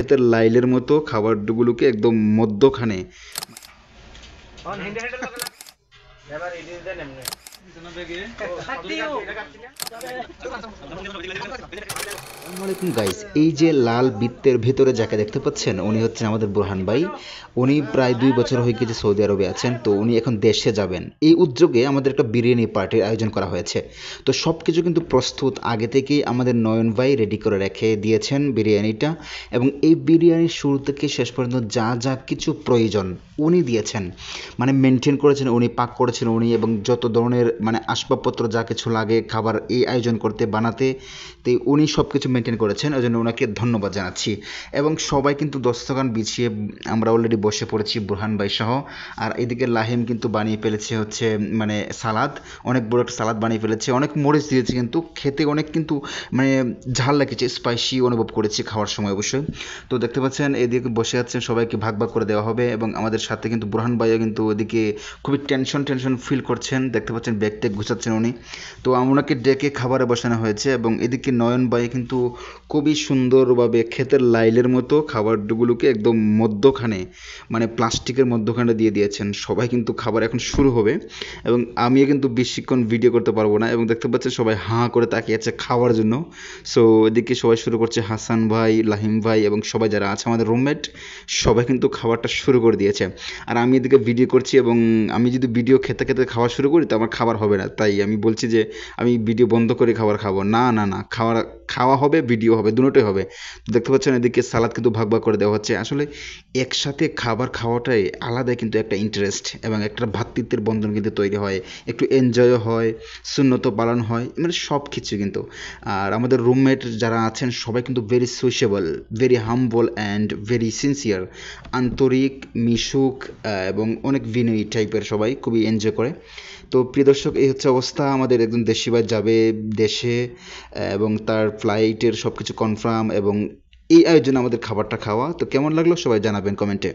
ক্ষেতের লাইলের মতো খাবারগুলোকে একদম মধ্যখানে আসসালামাইকুম গাইস, এই যে লাল বৃত্তের ভেতরে যাকে দেখতে পাচ্ছেন উনি হচ্ছেন আমাদের বুরহান ভাই। উনি প্রায় 2 বছর হয়ে গেছে সৌদি আরবে আছেন, তো উনি এখন দেশে যাবেন। এই উদ্যোগে আমাদের একটা বিরিয়ানি পার্টির আয়োজন করা হয়েছে। তো সব কিছু কিন্তু প্রস্তুত আগে থেকেই আমাদের নয়ন ভাই রেডি করে রেখে দিয়েছেন বিরিয়ানিটা, এবং এই বিরিয়ানির শুরু থেকে শেষ পর্যন্ত যা যা কিছু প্রয়োজন উনি দিয়েছেন, মানে মেনটেন করেছেন উনি, পাক করেছেন উনি, এবং যত ধরনের মানে আসবাবপত্র যা কিছু লাগে খাবার এই আয়োজন করতে বানাতে, তো উনি সব কিছু মেনটেন করেছেন। ওই জন্য ওনাকে ধন্যবাদ জানাচ্ছি। এবং সবাই কিন্তু দস্তরখান বিছিয়ে আমরা অলরেডি বসে পড়েছি বুরহান ভাই সহ। আর এদিকে লাহিম কিন্তু বানিয়ে ফেলেছে হচ্ছে মানে সালাদ, অনেক বড় একটা সালাদ বানিয়ে ফেলেছে, অনেক মরিচ দিয়েছে, কিন্তু খেতে অনেক কিন্তু মানে ঝাল লেগেছে, স্পাইসি অনুভব করেছি খাওয়ার সময় অবশ্যই। তো দেখতে পাচ্ছেন এদিকে বসে আছেন, সবাইকে ভাগ ভাগ করে দেওয়া হবে, এবং আমাদের সাথে কিন্তু বুরহান ভাইও কিন্তু ওদিকে খুবই টেনশন ফিল করছেন। দেখতে পাচ্ছেন ব্যাগ ট্যাগ গুছাচ্ছেন উনি। তো ওনাকে ডেকে খাবারে বসানো হয়েছে, এবং এদিকে নয়ন ভাই কিন্তু খুবই সুন্দরভাবে ক্ষেতের লাইলের মতো খাবারগুলোকে একদম মধ্যখানে মানে প্লাস্টিকের মধ্যখানে দিয়ে দিয়েছেন। সবাই কিন্তু খাবার এখন শুরু হবে, এবং আমিও কিন্তু বেশিক্ষণ ভিডিও করতে পারবো না, এবং দেখতে পাচ্ছেন সবাই হাঁ করে তাকিয়ে আছে খাওয়ার জন্য। সো এদিকে সবাই শুরু করছে, হাসান ভাই, লাহিম ভাই এবং সবাই যারা আছে আমাদের রুমমেট সবাই কিন্তু খাবারটা শুরু করে দিয়েছে। আর আমি এদিকে ভিডিও করছি, এবং আমি যদি ভিডিও খেতে খেতে খাওয়া শুরু করি তো আমার খাবার হবে না, তাই আমি বলছি যে আমি ভিডিও বন্ধ করে খাবার খাবো না। না না, খাওয়া হবে, ভিডিও হবে, দুটোই হবে। দেখতে পাচ্ছেন এদিকে সালাদ কিন্তু ভাগ ভাগ করে দেওয়া হচ্ছে। আসলে একসাথে খাবার খাওয়াটাই আলাদা কিন্তু একটা ইন্টারেস্ট, এবং একটা ভ্রাতৃত্বের বন্ধন কিন্তু তৈরি হয়, একটু এনজয়ও হয়, সুন্নত পালন হয়, মানে সব কিছু কিন্তু। আর আমাদের রুমমেট যারা আছেন সবাই কিন্তু very sociable, very humble and very sincere, আন্তরিক, মিশুক, এবং অনেক বিনয়ী টাইপের, সবাই খুবই এনজয় করে। তো প্রিয় দর্শক, এই হচ্ছে অবস্থা। আমাদের একজন দেশি ভাই যাবে দেশে, এবং তার ফ্লাইটের সব কিছু কনফার্ম, এবং এই আয়োজনে আমাদের খাবারটা খাওয়া। তো কেমন লাগলো সবাই জানাবেন কমেন্টে।